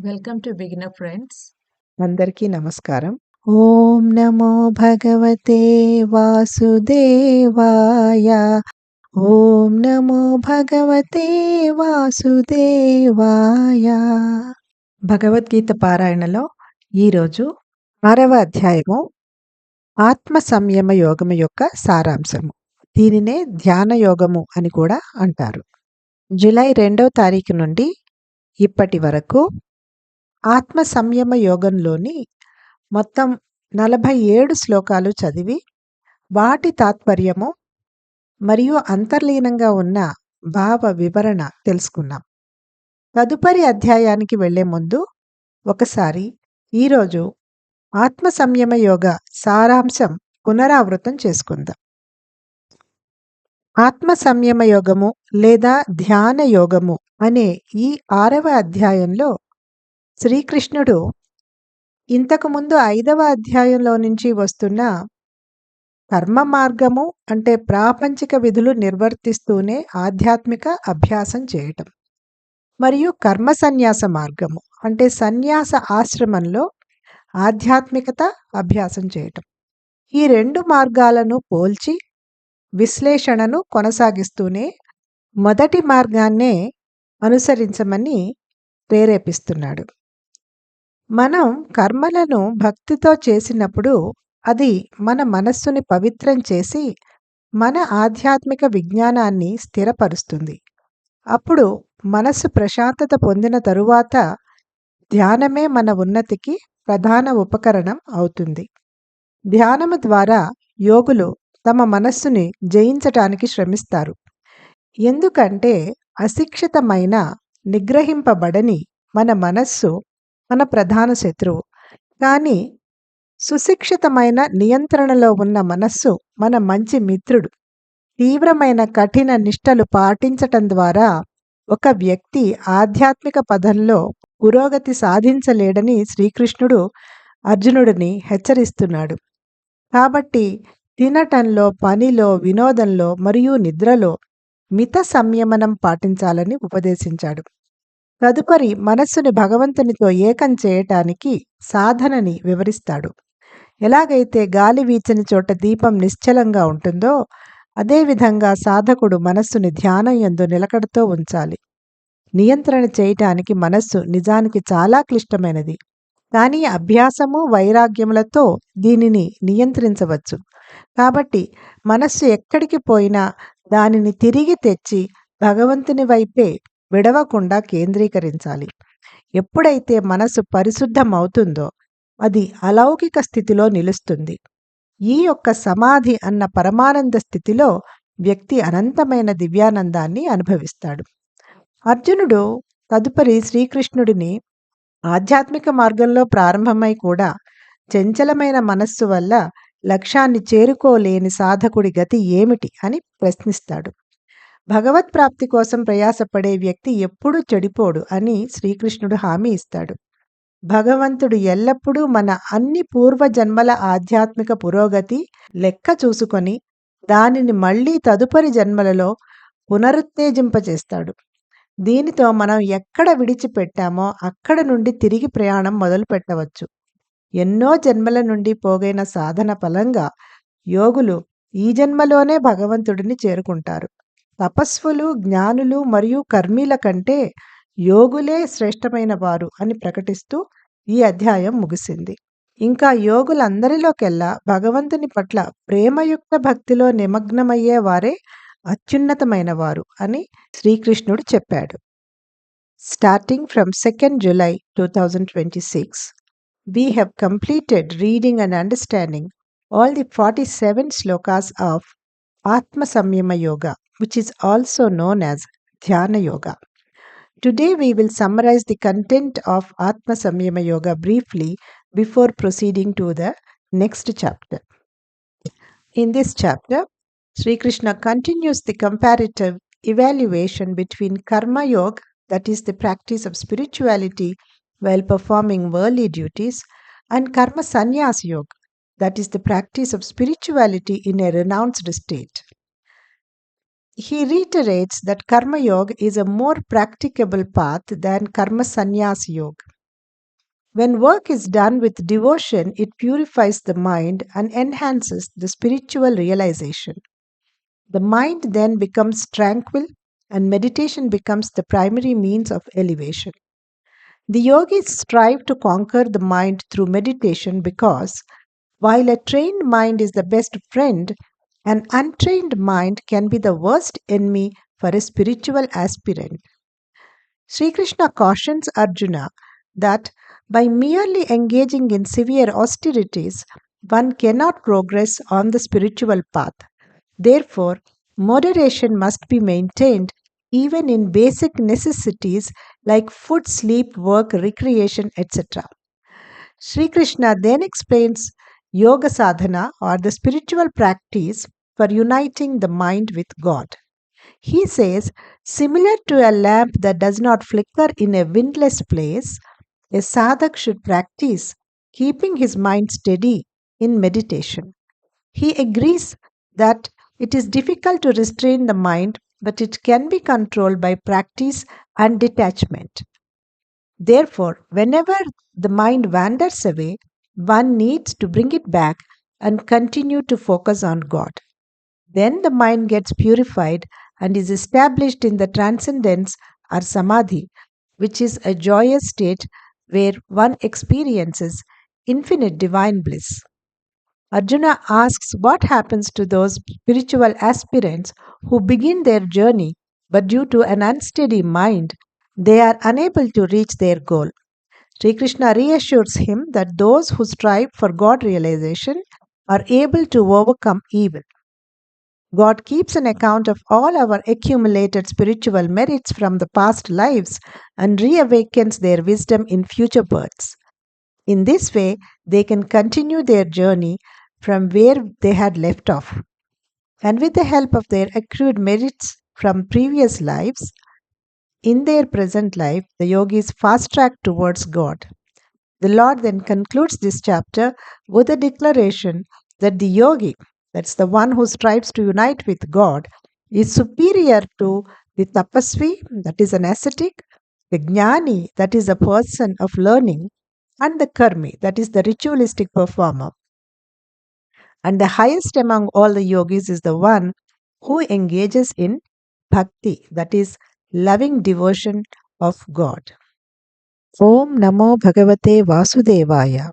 Welcome to beginner friends. అందరికీ నమస్కారం. ఓం నమో భగవతే వాసుదేవాయ. ఓం నమో భగవతే వాసుదేవాయ. భగవద్గీత పారాయణలో ఈరోజు 6వ అధ్యాయము ఆత్మ సంయమ యోగము యొక్క సారాంశము. దీనినే ధ్యాన యోగము అని కూడా అంటారు. జూలై 2వ తారీఖు నుండి ఇప్పటి వరకు ఆత్మ సంయమ యోగంలోని మొత్తం 47 శ్లోకాలు చదివి వాటి తాత్పర్యము మరియు అంతర్లీనంగా ఉన్న భావ వివరణ తెలుసుకున్నాం. తదుపరి అధ్యాయానికి వెళ్లే ముందు ఒకసారి ఈరోజు ఆత్మ సంయమ యోగ సారాంశం పునరావృతం చేసుకుందాం. ఆత్మ సంయమ యోగము లేదా ధ్యాన యోగము అనే ఈ 6వ అధ్యాయంలో శ్రీకృష్ణుడు ఇంతకుముందు 5వ అధ్యాయంలో నుంచి వస్తున్న కర్మ మార్గము అంటే ప్రాపంచిక విధులు నిర్వర్తిస్తూనే ఆధ్యాత్మిక అభ్యాసం చేయటం, మరియు కర్మ సన్యాస మార్గము అంటే సన్యాస ఆశ్రమంలో ఆధ్యాత్మికత అభ్యాసం చేయటం, ఈ రెండు మార్గాలను పోల్చి విశ్లేషణను కొనసాగిస్తూనే మొదటి మార్గాన్నే అనుసరించమని ప్రేరేపిస్తున్నాడు. మనం కర్మలను భక్తితో చేసినప్పుడు అది మన మనస్సుని పవిత్రం చేసి మన ఆధ్యాత్మిక విజ్ఞానాన్ని స్థిరపరుస్తుంది. అప్పుడు మనస్సు ప్రశాంతత పొందిన తరువాత ధ్యానమే మన ఉన్నతికి ప్రధాన ఉపకరణం అవుతుంది. ధ్యానము ద్వారా యోగులు తమ మనస్సుని జయించటానికి శ్రమిస్తారు. ఎందుకంటే అశిక్షితమైన నిగ్రహింపబడని మన మనస్సు మన ప్రధాన శత్రువు. కానీ సుశిక్షితమైన నియంత్రణలో ఉన్న మనస్సు మన మంచి మిత్రుడు. తీవ్రమైన కఠిన నిష్టలు పాటించటం ద్వారా ఒక వ్యక్తి ఆధ్యాత్మిక పదంలో పురోగతి సాధించలేడని శ్రీకృష్ణుడు అర్జునుడిని హెచ్చరిస్తున్నాడు. కాబట్టి తినటంలో, పనిలో, వినోదంలో మరియు నిద్రలో మిత సంయమనం పాటించాలని ఉపదేశించాడు. తదుపరి మనస్సుని భగవంతునితో ఏకం చేయటానికి సాధనని వివరిస్తాడు. ఎలాగైతే గాలి వీచని చోట దీపం నిశ్చలంగా ఉంటుందో అదేవిధంగా సాధకుడు మనస్సుని ధ్యానం యందు నిలకడతో ఉంచాలి. నియంత్రణ చేయటానికి మనస్సు నిజానికి చాలా క్లిష్టమైనది, కానీ అభ్యాసము వైరాగ్యములతో దీనిని నియంత్రించవచ్చు. కాబట్టి మనస్సు ఎక్కడికి పోయినా దానిని తిరిగి తెచ్చి భగవంతుని వైపే విడవకుండా కేంద్రీకరించాలి. ఎప్పుడైతే మనసు పరిశుద్ధమవుతుందో అది అలౌకిక స్థితిలో నిలుస్తుంది. ఈ యొక్క సమాధి అన్న పరమానంద స్థితిలో వ్యక్తి అనంతమైన దివ్యానందాన్ని అనుభవిస్తాడు. అర్జునుడు తదుపరి శ్రీకృష్ణుడిని ఆధ్యాత్మిక మార్గంలో ప్రారంభమై కూడా చంచలమైన మనస్సు వల్ల లక్ష్యాన్ని చేరుకోలేని సాధకుడి గతి ఏమిటి అని ప్రశ్నిస్తాడు. భగవత్ప్రాప్తి కోసం ప్రయాసపడే వ్యక్తి ఎప్పుడూ చెడిపోడు అని శ్రీకృష్ణుడు హామీ ఇస్తాడు. భగవంతుడు ఎల్లప్పుడూ మన అన్ని పూర్వజన్మల ఆధ్యాత్మిక పురోగతి లెక్క చూసుకొని దానిని మళ్ళీ తదుపరి జన్మలలో పునరుత్తేజింపచేస్తాడు. దీనితో మనం ఎక్కడ విడిచిపెట్టామో అక్కడ నుండి తిరిగి ప్రయాణం మొదలు పెట్టవచ్చు. ఎన్నో జన్మల నుండి పోగైన సాధన ఫలంగా యోగులు ఈ జన్మలోనే భగవంతుడిని చేరుకుంటారు. తపస్సులు, జ్ఞానులు మరియు కర్మీల కంటే యోగులే శ్రేష్టమైన వారు అని ప్రకటిస్తూ ఈ అధ్యాయం ముగిసింది. ఇంకా యోగులందరిలోకెల్లా భగవంతుని పట్ల ప్రేమయుక్త భక్తిలో నిమగ్నమయ్యే వారే అత్యున్నతమైన వారు అని శ్రీకృష్ణుడు చెప్పాడు. Starting from 2nd July 2026, we have completed reading and understanding all the 47 slokas of Atma Samyama Yoga, which is also known as Dhyana Yoga. Today we will summarize the content of Atma Samyama Yoga briefly before proceeding to the next chapter. In this chapter, Sri Krishna continues the comparative evaluation between Karma Yoga, that is the practice of spirituality while performing worldly duties, and Karma Sannyas Yoga, that is the practice of spirituality in a renounced state. He reiterates that Karma Yoga is a more practicable path than Karma Sannyas Yoga. When work is done with devotion, it purifies the mind and enhances the spiritual realization. The mind then becomes tranquil, and meditation becomes the primary means of elevation. The yogis strive to conquer the mind through meditation because while a trained mind is the best friend, an untrained mind can be the worst enemy for a spiritual aspirant. Sri Krishna cautions Arjuna that by merely engaging in severe austerities, one cannot progress on the spiritual path. Therefore, moderation must be maintained even in basic necessities like food, sleep, work, recreation, etc. Sri Krishna then explains Yoga Sadhana or the spiritual practice for uniting the mind with God. He says, similar to a lamp that does not flicker in a windless place, a sadhak should practice keeping his mind steady in meditation. He agrees that it is difficult to restrain the mind, but it can be controlled by practice and detachment. Therefore, whenever the mind wanders away, one needs to bring it back and continue to focus on God. Then the mind gets purified and is established in the transcendence or samadhi, which is a joyous state where one experiences infinite divine bliss. Arjuna asks what happens to those spiritual aspirants who begin their journey but due to an unsteady mind they are unable to reach their goal. Sri Krishna reassures him that those who strive for God realization are able to overcome evil. God keeps an account of all our accumulated spiritual merits from the past lives and reawakens their wisdom in future births. In this way, they can continue their journey from where they had left off. And with the help of their accrued merits from previous lives, in their present life, the yogis fast track towards God. The Lord then concludes this chapter with a declaration that the yogi, that's the one who strives to unite with God, is superior to the tapasvi, that is an ascetic, the jnani, that is a person of learning, and the karmi, that is the ritualistic performer. And the highest among all the yogis is the one who engages in bhakti, that is loving devotion of God. Om Namo Bhagavate Vasudevaya.